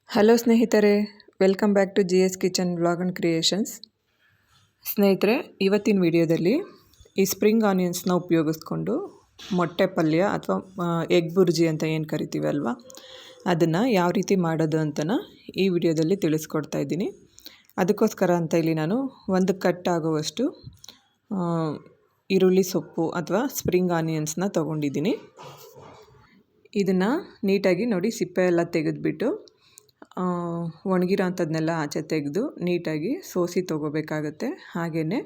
Hello ಸ್ನೇಹಿತರೆ, welcome back to G S kitchen vlog and creations. ಸ್ನೇಹಿತರೆ, ಇವತ್ತಿನ ವಿಡಿಯೋದಲ್ಲಿ ಈ ಸ್ಪ್ರಿಂಗ್ ಆನಿಯನ್ಸ್ನ ಉಪಯೋಗಿಸ್ಕೊಂಡು ಮೊಟ್ಟೆ ಪಲ್ಯ ಅಥವಾ ಎಗ್ ಬುರ್ಜಿ ಅಂತ ಏನು ಕರಿತೀವಿ ಅಲ್ವಾ, ಅದನ್ನು ಯಾವ ರೀತಿ ಮಾಡೋದು ಅಂತನ ಈ ವಿಡಿಯೋದಲ್ಲಿ ತಿಳಿಸ್ಕೊಡ್ತಾ ಇದ್ದೀನಿ. ಅದಕ್ಕೋಸ್ಕರ ಅಂತ ಇಲ್ಲಿ ನಾನು ಒಂದು ಕಟ್ ಆಗುವಷ್ಟು ಈರುಳ್ಳಿ ಸೊಪ್ಪು ಅಥವಾ ಸ್ಪ್ರಿಂಗ್ ಆನಿಯನ್ಸ್ನ ತೊಗೊಂಡಿದ್ದೀನಿ. ಇದನ್ನು ನೀಟಾಗಿ ನೋಡಿ ಸಿಪ್ಪೆ ಎಲ್ಲ ತೆಗೆದುಬಿಟ್ಟು ಒಣಗಿರೋ ಅಂಥದ್ದನ್ನೆಲ್ಲ ಆಚೆ ತೆಗೆದು ನೀಟಾಗಿ ಸೋಸಿ ತೊಗೋಬೇಕಾಗತ್ತೆ. ಹಾಗೆಯೇ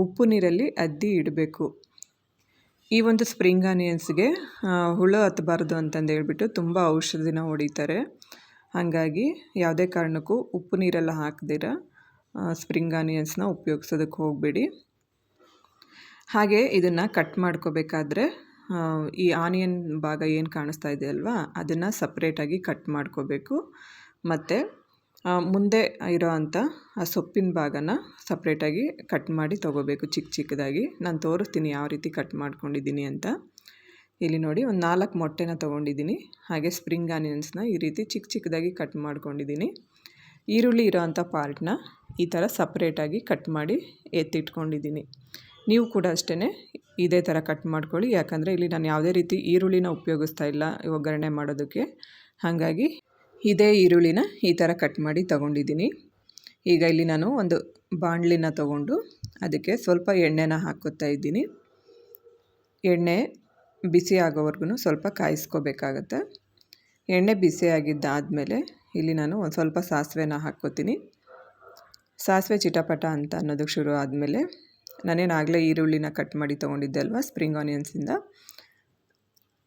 ಉಪ್ಪು ನೀರಲ್ಲಿ ಅದ್ದಿ ಇಡಬೇಕು. ಈ ಒಂದು ಸ್ಪ್ರಿಂಗ್ ಆನಿಯನ್ಸ್ಗೆ ಹುಳು ಹತ್ತಬಾರ್ದು ಅಂತಂದು ಹೇಳ್ಬಿಟ್ಟು ತುಂಬ ಔಷಧಿನ ಹೊಡಿತಾರೆ. ಹಾಗಾಗಿ ಯಾವುದೇ ಕಾರಣಕ್ಕೂ ಉಪ್ಪು ನೀರೆಲ್ಲ ಹಾಕದಿರ ಸ್ಪ್ರಿಂಗ್ ಆನಿಯನ್ಸ್ನ ಉಪಯೋಗಿಸೋದಕ್ಕೆ ಹೋಗಬೇಡಿ. ಹಾಗೆ ಇದನ್ನು ಕಟ್ ಮಾಡ್ಕೋಬೇಕಾದ್ರೆ ಈ ಆನಿಯನ್ ಭಾಗ ಏನು ಕಾಣಿಸ್ತಾ ಇದೆ ಅಲ್ವಾ, ಅದನ್ನು ಸಪ್ರೇಟಾಗಿ ಕಟ್ ಮಾಡ್ಕೋಬೇಕು. ಮತ್ತು ಮುಂದೆ ಇರೋ ಅಂಥ ಆ ಸೊಪ್ಪಿನ ಭಾಗನ ಸಪ್ರೇಟಾಗಿ ಕಟ್ ಮಾಡಿ ತೊಗೋಬೇಕು ಚಿಕ್ಕದಾಗಿ. ನಾನು ತೋರಿಸ್ತೀನಿ ಯಾವ ರೀತಿ ಕಟ್ ಮಾಡ್ಕೊಂಡಿದ್ದೀನಿ ಅಂತ. ಇಲ್ಲಿ ನೋಡಿ, ಒಂದು 4 ಮೊಟ್ಟೆನ ತೊಗೊಂಡಿದ್ದೀನಿ. ಹಾಗೆ ಸ್ಪ್ರಿಂಗ್ ಆನಿಯನ್ಸ್ನ ಈ ರೀತಿ ಚಿಕ್ಕದಾಗಿ ಕಟ್ ಮಾಡ್ಕೊಂಡಿದ್ದೀನಿ. ಈರುಳ್ಳಿ ಇರೋ ಅಂಥ ಪಾರ್ಟ್ನ ಈ ಥರ ಸಪ್ರೇಟಾಗಿ ಕಟ್ ಮಾಡಿ ಎತ್ತಿಟ್ಕೊಂಡಿದ್ದೀನಿ. ನೀವು ಕೂಡ ಅಷ್ಟೇ ಇದೇ ಥರ ಕಟ್ ಮಾಡ್ಕೊಳ್ಳಿ. ಯಾಕಂದರೆ ಇಲ್ಲಿ ನಾನು ಯಾವುದೇ ರೀತಿ ಈರುಳ್ಳಿನ ಉಪಯೋಗಿಸ್ತಾ ಇಲ್ಲ ಒಗ್ಗರಣೆ ಮಾಡೋದಕ್ಕೆ. ಹಾಗಾಗಿ ಇದೇ ಈರುಳ್ಳಿನ ಈ ಥರ ಕಟ್ ಮಾಡಿ ತೊಗೊಂಡಿದ್ದೀನಿ. ಈಗ ಇಲ್ಲಿ ನಾನು ಒಂದು ಬಾಣಲಿನ ತೊಗೊಂಡು ಅದಕ್ಕೆ ಸ್ವಲ್ಪ ಎಣ್ಣೆನ ಹಾಕ್ಕೋತಾ ಇದ್ದೀನಿ. ಎಣ್ಣೆ ಬಿಸಿ ಆಗೋವರೆಗೂ ಸ್ವಲ್ಪ ಕಾಯಿಸ್ಕೋಬೇಕಾಗತ್ತೆ. ಎಣ್ಣೆ ಬಿಸಿ ಆಗಿದ್ದಾದಮೇಲೆ ಇಲ್ಲಿ ನಾನು ಒಂದು ಸ್ವಲ್ಪ ಸಾಸಿವೆನ ಹಾಕ್ಕೋತೀನಿ. ಸಾಸಿವೆ ಚಿಟಪಟ ಅಂತ ಅನ್ನೋದಕ್ಕೆ ಶುರು ಆದಮೇಲೆ ನಾನೇನಾಗಲೇ ಈರುಳ್ಳಿನ ಕಟ್ ಮಾಡಿ ತೊಗೊಂಡಿದ್ದೆ ಅಲ್ವಾ ಸ್ಪ್ರಿಂಗ್ ಆನಿಯನ್ಸಿಂದ,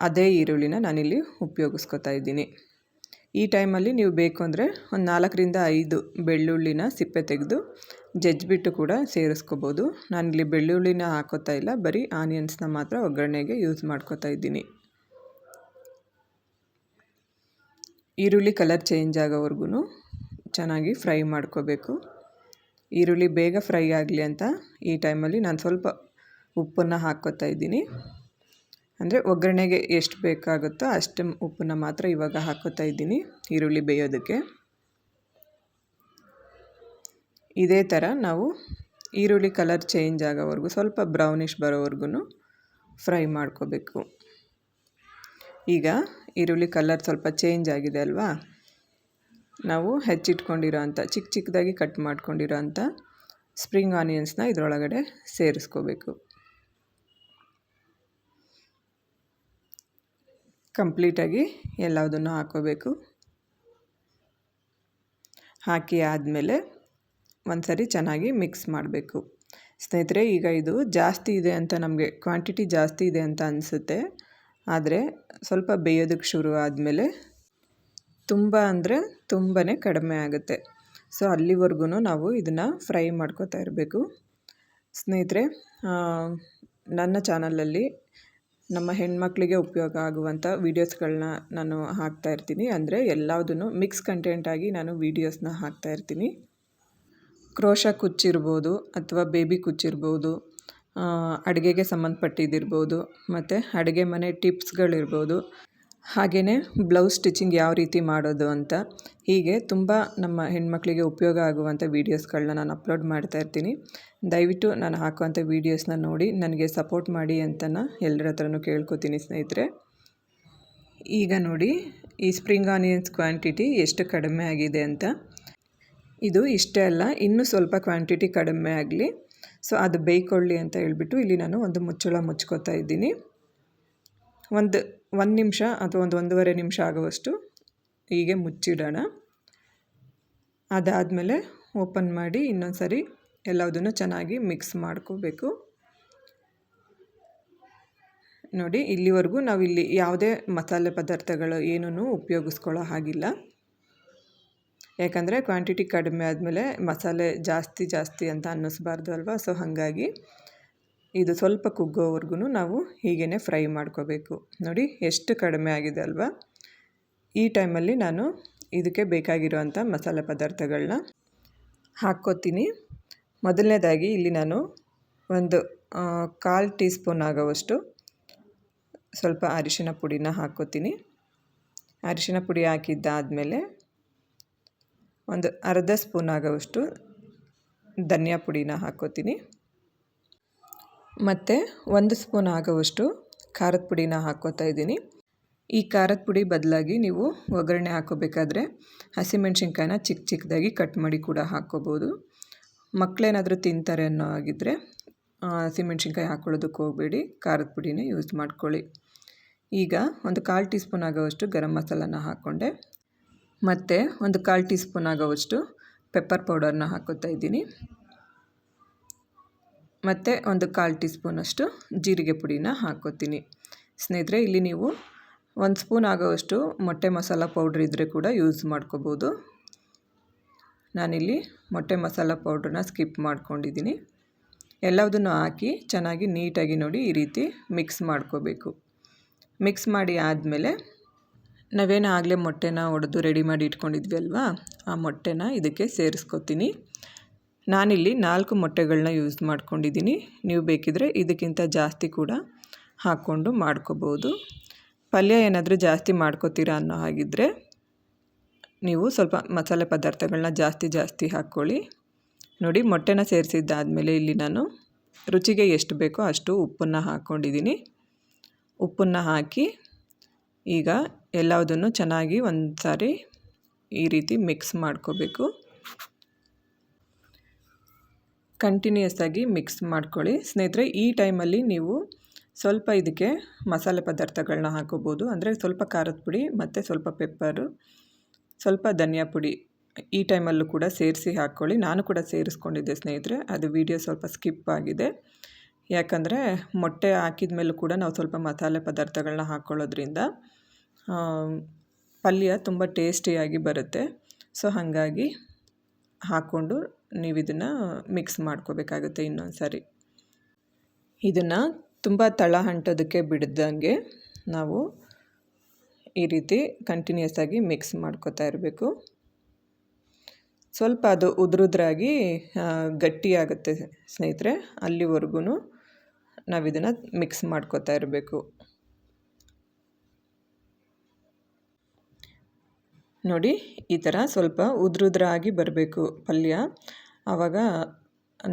ಅದೇ ಈರುಳ್ಳಿನ ನಾನಿಲ್ಲಿ ಉಪಯೋಗಿಸ್ಕೊತಾ ಇದ್ದೀನಿ. ಈ ಟೈಮಲ್ಲಿ ನೀವು ಬೇಕು ಅಂದರೆ ಒಂದು 4ರಿಂದ 5 ಬೆಳ್ಳುಳ್ಳಿನ ಸಿಪ್ಪೆ ತೆಗೆದು ಜಜ್ಜಿಬಿಟ್ಟು ಕೂಡ ಸೇರಿಸ್ಕೋಬೋದು. ನಾನಿಲ್ಲಿ ಬೆಳ್ಳುಳ್ಳಿನ ಹಾಕೋತಾ ಇಲ್ಲ, ಬರೀ ಆನಿಯನ್ಸ್ನ ಮಾತ್ರ ಒಗ್ಗರಣೆಗೆ ಯೂಸ್ ಮಾಡ್ಕೋತಾ ಇದ್ದೀನಿ. ಈರುಳ್ಳಿ ಕಲರ್ ಚೇಂಜ್ ಆಗೋವರೆಗೂ ಚೆನ್ನಾಗಿ ಫ್ರೈ ಮಾಡ್ಕೋಬೇಕು. ಈರುಳ್ಳಿ ಬೇಗ ಫ್ರೈ ಆಗಲಿ ಅಂತ ಈ ಟೈಮಲ್ಲಿ ನಾನು ಸ್ವಲ್ಪ ಉಪ್ಪನ್ನು ಹಾಕ್ಕೋತಾ ಇದ್ದೀನಿ. ಅಂದರೆ ಒಗ್ಗರಣೆಗೆ ಎಷ್ಟು ಬೇಕಾಗುತ್ತೋ ಅಷ್ಟು ಉಪ್ಪನ್ನು ಮಾತ್ರ ಇವಾಗ ಹಾಕ್ಕೋತಾ ಇದ್ದೀನಿ ಈರುಳ್ಳಿ ಬೇಯೋದಕ್ಕೆ. ಇದೇ ಥರ ನಾವು ಈರುಳ್ಳಿ ಕಲರ್ ಚೇಂಜ್ ಆಗೋವರೆಗೂ ಸ್ವಲ್ಪ ಬ್ರೌನಿಷ್ ಬರೋವರೆಗೂ ಫ್ರೈ ಮಾಡ್ಕೋಬೇಕು. ಈಗ ಈರುಳ್ಳಿ ಕಲರ್ ಸ್ವಲ್ಪ ಚೇಂಜ್ ಆಗಿದೆ ಅಲ್ವಾ, ನಾವು ಹೆಚ್ಚಿಟ್ಕೊಂಡಿರೋ ಅಂಥ ಚಿಕ್ಕದಾಗಿ ಕಟ್ ಮಾಡ್ಕೊಂಡಿರೋ ಅಂಥ ಸ್ಪ್ರಿಂಗ್ ಆನಿಯನ್ಸ್ನ ಇದರೊಳಗಡೆ ಸೇರಿಸ್ಕೋಬೇಕು. ಕಂಪ್ಲೀಟಾಗಿ ಎಲ್ಲದನ್ನು ಹಾಕೋಬೇಕು. ಹಾಕಿ ಆದಮೇಲೆ ಒಂದು ಸರಿ ಚೆನ್ನಾಗಿ ಮಿಕ್ಸ್ ಮಾಡಬೇಕು. ಸ್ನೇಹಿತರೆ, ಈಗ ಇದು ಜಾಸ್ತಿ ಇದೆ ಅಂತ ನಮಗೆ ಕ್ವಾಂಟಿಟಿ ಜಾಸ್ತಿ ಇದೆ ಅಂತ ಅನಿಸುತ್ತೆ. ಆದರೆ ಸ್ವಲ್ಪ ಬೇಯೋದಕ್ಕೆ ಶುರು ಆದಮೇಲೆ ತುಂಬ ಅಂದರೆ ತುಂಬಾ ಕಡಿಮೆ ಆಗುತ್ತೆ. ಸೊ ಅಲ್ಲಿವರೆಗೂ ನಾವು ಇದನ್ನು ಫ್ರೈ ಮಾಡ್ಕೋತಾ ಇರಬೇಕು. ಸ್ನೇಹಿತರೆ, ನನ್ನ ಚಾನಲಲ್ಲಿ ನಮ್ಮ ಹೆಣ್ಮಕ್ಳಿಗೆ ಉಪಯೋಗ ಆಗುವಂಥ ವೀಡಿಯೋಸ್ಗಳನ್ನ ನಾನು ಹಾಕ್ತಾಯಿರ್ತೀನಿ. ಅಂದರೆ ಎಲ್ಲದನ್ನು ಮಿಕ್ಸ್ ಕಂಟೆಂಟಾಗಿ ನಾನು ವೀಡಿಯೋಸ್ನ ಹಾಕ್ತಾಯಿರ್ತೀನಿ. ಕ್ರೋಶ ಕುಚ್ಚಿರ್ಬೋದು ಅಥವಾ ಬೇಬಿ ಕುಚ್ಚಿರ್ಬೋದು, ಅಡುಗೆಗೆ ಸಂಬಂಧಪಟ್ಟಿದ್ದಿರ್ಬೋದು, ಮತ್ತು ಅಡುಗೆ ಮನೆ ಟಿಪ್ಸ್ಗಳಿರ್ಬೋದು, ಹಾಗೆಯೇ ಬ್ಲೌಸ್ ಸ್ಟಿಚಿಂಗ್ ಯಾವ ರೀತಿ ಮಾಡೋದು ಅಂತ, ಹೀಗೆ ತುಂಬ ನಮ್ಮ ಹೆಣ್ಮಕ್ಳಿಗೆ ಉಪಯೋಗ ಆಗುವಂಥ ವೀಡಿಯೋಸ್ಗಳನ್ನ ನಾನು ಅಪ್ಲೋಡ್ ಮಾಡ್ತಾಯಿರ್ತೀನಿ. ದಯವಿಟ್ಟು ನಾನು ಹಾಕುವಂಥ ವೀಡಿಯೋಸ್ನ ನೋಡಿ ನನಗೆ ಸಪೋರ್ಟ್ ಮಾಡಿ ಅಂತ ಎಲ್ಲರ ಹತ್ರನೂ ಕೇಳ್ಕೊತೀನಿ ಸ್ನೇಹಿತರೆ. ಈಗ ನೋಡಿ, ಈ ಸ್ಪ್ರಿಂಗ್ ಆನಿಯನ್ಸ್ ಕ್ವಾಂಟಿಟಿ ಎಷ್ಟು ಕಡಿಮೆ ಆಗಿದೆ ಅಂತ. ಇದು ಇಷ್ಟೇ ಅಲ್ಲ, ಇನ್ನೂ ಸ್ವಲ್ಪ ಕ್ವಾಂಟಿಟಿ ಕಡಿಮೆ ಆಗಲಿ. ಸೊ ಅದು ಬೇಯ್ಕೊಳ್ಳಿ ಅಂತ ಹೇಳ್ಬಿಟ್ಟು ಇಲ್ಲಿ ನಾನು ಒಂದು ಮುಚ್ಚಳ ಮುಚ್ಕೋತಾ ಇದ್ದೀನಿ. ಒಂದು ನಿಮಿಷ ಅಥವಾ 1.5 ನಿಮಿಷ ಆಗುವಷ್ಟು ಹೀಗೆ ಮುಚ್ಚಿಡೋಣ. ಅದಾದಮೇಲೆ ಓಪನ್ ಮಾಡಿ ಇನ್ನೊಂದು ಸರಿ ಎಲ್ಲದನ್ನು ಚೆನ್ನಾಗಿ ಮಿಕ್ಸ್ ಮಾಡ್ಕೋಬೇಕು. ನೋಡಿ, ಇಲ್ಲಿವರೆಗೂ ನಾವಿಲ್ಲಿ ಯಾವುದೇ ಮಸಾಲೆ ಪದಾರ್ಥಗಳು ಏನೂ ಉಪಯೋಗಿಸ್ಕೊಳ್ಳೋ ಹಾಗಿಲ್ಲ. ಯಾಕಂದರೆ ಕ್ವಾಂಟಿಟಿ ಕಡಿಮೆ ಆದಮೇಲೆ ಮಸಾಲೆ ಜಾಸ್ತಿ ಅಂತ ಅನ್ನಿಸ್ಬಾರ್ದು ಅಲ್ವಾ. ಸೊ ಹಾಗಾಗಿ ಇದು ಸ್ವಲ್ಪ ಕುಗ್ಗೋವರೆಗೂ ನಾವು ಹೀಗೇ ಫ್ರೈ ಮಾಡ್ಕೋಬೇಕು. ನೋಡಿ ಎಷ್ಟು ಕಡಿಮೆ ಆಗಿದೆ ಅಲ್ವಾ. ಈ ಟೈಮಲ್ಲಿ ನಾನು ಇದಕ್ಕೆ ಬೇಕಾಗಿರುವಂಥ ಮಸಾಲೆ ಪದಾರ್ಥಗಳನ್ನ ಹಾಕ್ಕೋತೀನಿ. ಮೊದಲನೇದಾಗಿ ಇಲ್ಲಿ ನಾನು ಒಂದು 1/4 ಟೀ ಸ್ಪೂನ್ ಆಗೋವಷ್ಟು ಸ್ವಲ್ಪ ಅರಿಶಿನ ಪುಡಿನ ಹಾಕ್ಕೋತೀನಿ. ಅರಿಶಿನ ಪುಡಿ ಹಾಕಿದ್ದಾದಮೇಲೆ ಒಂದು ಅರ್ಧ ಸ್ಪೂನ್ ಆಗೋವಷ್ಟು ಧನಿಯಾ ಪುಡಿನ ಹಾಕ್ಕೋತೀನಿ. ಮತ್ತು 1 ಸ್ಪೂನ್ ಆಗೋವಷ್ಟು ಖಾರದ ಪುಡಿನ ಹಾಕ್ಕೋತಾ ಇದ್ದೀನಿ. ಈ ಖಾರದ ಪುಡಿ ಬದಲಾಗಿ ನೀವು ಒಗ್ಗರಣೆ ಹಾಕೋಬೇಕಾದ್ರೆ ಹಸಿಮೆಣ್ಸಿನ್ಕಾಯಿನ ಚಿಕ್ಕ ಚಿಕ್ಕದಾಗಿ ಕಟ್ ಮಾಡಿ ಕೂಡ ಹಾಕ್ಕೋಬೋದು. ಮಕ್ಕಳೇನಾದರೂ ತಿಂತಾರೆ ಅನ್ನೋ ಆಗಿದ್ದರೆ ಹಸಿಮೆಣ್ಸಿನ್ಕಾಯಿ ಹಾಕ್ಕೊಳ್ಳೋದಕ್ಕೆ ಹೋಗಬೇಡಿ, ಖಾರದ ಪುಡಿನೇ ಯೂಸ್ ಮಾಡ್ಕೊಳ್ಳಿ. ಈಗ ಒಂದು 1/4 ಟೀ ಸ್ಪೂನ್ ಆಗೋವಷ್ಟು ಗರಂ ಮಸಾಲನ ಹಾಕ್ಕೊಂಡೆ. ಮತ್ತು ಒಂದು 1/4 ಟೀ ಸ್ಪೂನ್ ಆಗೋವಷ್ಟು ಪೆಪ್ಪರ್ ಪೌಡರ್ನ ಹಾಕ್ಕೋತಾ ಇದ್ದೀನಿ. ಮತ್ತು ಒಂದು 1/4 ಟೀ ಸ್ಪೂನಷ್ಟು ಜೀರಿಗೆ ಪುಡಿನ ಹಾಕ್ಕೋತೀನಿ. ಸ್ನೇಹಿತರೆ, ಇಲ್ಲಿ ನೀವು 1 ಸ್ಪೂನ್ ಆಗೋವಷ್ಟು ಮೊಟ್ಟೆ ಮಸಾಲ ಪೌಡ್ರ್ ಇದ್ದರೆ ಕೂಡ ಯೂಸ್ ಮಾಡ್ಕೋಬೋದು. ನಾನಿಲ್ಲಿ ಮೊಟ್ಟೆ ಮಸಾಲ ಪೌಡ್ರನ್ನ ಸ್ಕಿಪ್ ಮಾಡ್ಕೊಂಡಿದ್ದೀನಿ. ಎಲ್ಲದನ್ನು ಹಾಕಿ ಚೆನ್ನಾಗಿ ನೀಟಾಗಿ ನೋಡಿ ಈ ರೀತಿ ಮಿಕ್ಸ್ ಮಾಡ್ಕೋಬೇಕು. ಮಿಕ್ಸ್ ಮಾಡಿ ಆದಮೇಲೆ ನಾವೇನು ಆಗಲೇ ಮೊಟ್ಟೆನ ಒಡೆದು ರೆಡಿ ಮಾಡಿ ಇಟ್ಕೊಂಡಿದ್ವಿ ಅಲ್ವಾ, ಆ ಮೊಟ್ಟೆನ ಇದಕ್ಕೆ ಸೇರಿಸ್ಕೊತೀನಿ. ನಾನಿಲ್ಲಿ 4 ಮೊಟ್ಟೆಗಳನ್ನ ಯೂಸ್ ಮಾಡ್ಕೊಂಡಿದ್ದೀನಿ. ನೀವು ಬೇಕಿದ್ರೆ ಇದಕ್ಕಿಂತ ಜಾಸ್ತಿ ಕೂಡ ಹಾಕ್ಕೊಂಡು ಮಾಡ್ಕೋಬೋದು. ಪಲ್ಯ ಏನಾದರೂ ಜಾಸ್ತಿ ಮಾಡ್ಕೋತೀರಾ ಅನ್ನೋ ಹಾಗಿದ್ದರೆ ನೀವು ಸ್ವಲ್ಪ ಮಸಾಲೆ ಪದಾರ್ಥಗಳನ್ನ ಜಾಸ್ತಿ ಹಾಕ್ಕೊಳ್ಳಿ. ನೋಡಿ, ಮೊಟ್ಟೆನ ಸೇರಿಸಿದ್ದಾದಮೇಲೆ ಇಲ್ಲಿ ನಾನು ರುಚಿಗೆ ಎಷ್ಟು ಬೇಕೋ ಅಷ್ಟು ಉಪ್ಪನ್ನು ಹಾಕ್ಕೊಂಡಿದ್ದೀನಿ. ಉಪ್ಪನ್ನು ಹಾಕಿ ಈಗ ಎಲ್ಲದನ್ನು ಚೆನ್ನಾಗಿ ಒಂದು ಸಾರಿ ಈ ರೀತಿ ಮಿಕ್ಸ್ ಮಾಡ್ಕೋಬೇಕು. ಕಂಟಿನ್ಯೂಯಸ್ ಆಗಿ ಮಿಕ್ಸ್ ಮಾಡ್ಕೊಳ್ಳಿ. ಸ್ನೇಹಿತರೆ, ಈ ಟೈಮಲ್ಲಿ ನೀವು ಸ್ವಲ್ಪ ಇದಕ್ಕೆ ಮಸಾಲೆ ಪದಾರ್ಥಗಳನ್ನ ಹಾಕೋಬೋದು. ಅಂದರೆ ಸ್ವಲ್ಪ ಖಾರದ ಪುಡಿ ಮತ್ತು ಸ್ವಲ್ಪ ಪೆಪ್ಪರು, ಸ್ವಲ್ಪ ಧನಿಯಾ ಪುಡಿ ಈ ಟೈಮಲ್ಲೂ ಕೂಡ ಸೇರಿಸಿ ಹಾಕ್ಕೊಳ್ಳಿ. ನಾನು ಕೂಡ ಸೇರಿಸ್ಕೊಂಡಿದ್ದೆ ಸ್ನೇಹಿತರೆ, ಅದು ವಿಡಿಯೋ ಸ್ವಲ್ಪ ಸ್ಕಿಪ್ ಆಗಿದೆ. ಯಾಕಂದರೆ ಮೊಟ್ಟೆ ಹಾಕಿದ ಮೇಲೂ ಕೂಡ ನಾವು ಸ್ವಲ್ಪ ಮಸಾಲೆ ಪದಾರ್ಥಗಳನ್ನ ಹಾಕ್ಕೊಳ್ಳೋದ್ರಿಂದ ಪಲ್ಯ ತುಂಬ ಟೇಸ್ಟಿಯಾಗಿ ಬರುತ್ತೆ. ಸೊ ಹಾಗಾಗಿ ಹಾಕ್ಕೊಂಡು ನೀವು ಇದನ್ನು ಮಿಕ್ಸ್ ಮಾಡ್ಕೋಬೇಕಾಗುತ್ತೆ. ಇನ್ನೊಂದು ಸಾರಿ ಇದನ್ನು ತುಂಬ ತಳ ಅಂಟೋದಕ್ಕೆ ಬಿಡ್ದಂಗೆ ನಾವು ಈ ರೀತಿ ಕಂಟಿನ್ಯೂಸ್ ಆಗಿ ಮಿಕ್ಸ್ ಮಾಡ್ಕೋತಾ ಇರಬೇಕು. ಸ್ವಲ್ಪ ಅದು ಉದುರುದ್ರಾಗಿ ಗಟ್ಟಿಯಾಗುತ್ತೆ ಸ್ನೇಹಿತರೆ, ಅಲ್ಲಿವರೆಗೂ ನಾವು ಇದನ್ನು ಮಿಕ್ಸ್ ಮಾಡ್ಕೋತಾ ಇರಬೇಕು. ನೋಡಿ, ಈ ಥರ ಸ್ವಲ್ಪ ಉದುರುದ್ರಾಗಿ ಬರಬೇಕು ಪಲ್ಯ, ಆವಾಗ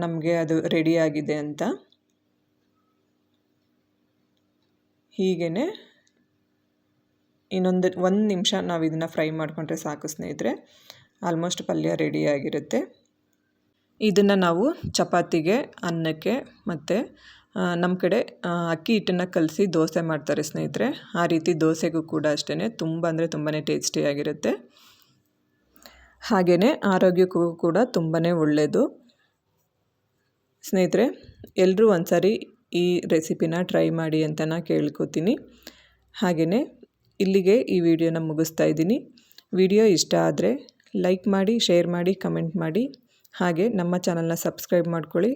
ನಮಗೆ ಅದು ರೆಡಿಯಾಗಿದೆ ಅಂತ. ಹೀಗೇ ಒಂದು ನಿಮಿಷ ನಾವು ಇದನ್ನು ಫ್ರೈ ಮಾಡಿಕೊಂಡ್ರೆ ಸಾಕು ಸ್ನೇಹಿತರೆ, ಆಲ್ಮೋಸ್ಟ್ ಪಲ್ಯ ರೆಡಿಯಾಗಿರುತ್ತೆ. ಇದನ್ನು ನಾವು ಚಪಾತಿಗೆ, ಅನ್ನಕ್ಕೆ ಮತ್ತು ನಮ್ಮ ಕಡೆ ಅಕ್ಕಿ ಹಿಟ್ಟನ್ನು ಕಲಸಿ ದೋಸೆ ಮಾಡ್ತಾರೆ ಸ್ನೇಹಿತರೆ, ಆ ರೀತಿ ದೋಸೆಗೂ ಕೂಡ ಅಷ್ಟೇ ತುಂಬ ಅಂದರೆ ತುಂಬಾ ಟೇಸ್ಟಿಯಾಗಿರುತ್ತೆ. ಹಾಗೆಯೇ ಆರೋಗ್ಯಕ್ಕೂ ಕೂಡ ತುಂಬಾ ಒಳ್ಳೆಯದು. ಸ್ನೇಹಿತರೆ, ಎಲ್ಲರೂ ಒಂದ್ಸಾರಿ ಈ ರೆಸಿಪಿನ ಟ್ರೈ ಮಾಡಿ ಅಂತ ನಾನು ಕೇಳ್ಕೊತೀನಿ. ಹಾಗೆಯೇ ಇಲ್ಲಿಗೆ ಈ ವಿಡಿಯೋನ ಮುಗಿಸ್ತಾ ಇದ್ದೀನಿ. ವಿಡಿಯೋ ಇಷ್ಟ ಆದರೆ ಲೈಕ್ ಮಾಡಿ, ಶೇರ್ ಮಾಡಿ, ಕಮೆಂಟ್ ಮಾಡಿ. ಹಾಗೆ ನಮ್ಮ ಚಾನಲ್ನ ಸಬ್ಸ್ಕ್ರೈಬ್ ಮಾಡ್ಕೊಳ್ಳಿ.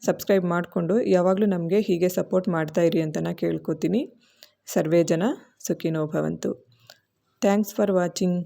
ಸಬ್ಸ್ಕ್ರೈಬ್ ಮಾಡಿಕೊಂಡು ಯಾವಾಗಲೂ ನಮಗೆ ಹೀಗೆ ಸಪೋರ್ಟ್ ಮಾಡ್ತಾಯಿರಿ ಅಂತ ನಾನು ಕೇಳ್ಕೊತೀನಿ. ಸರ್ವೇ ಜನ ಸುಖಿನೋ ಭವಂತು. Thanks for watching.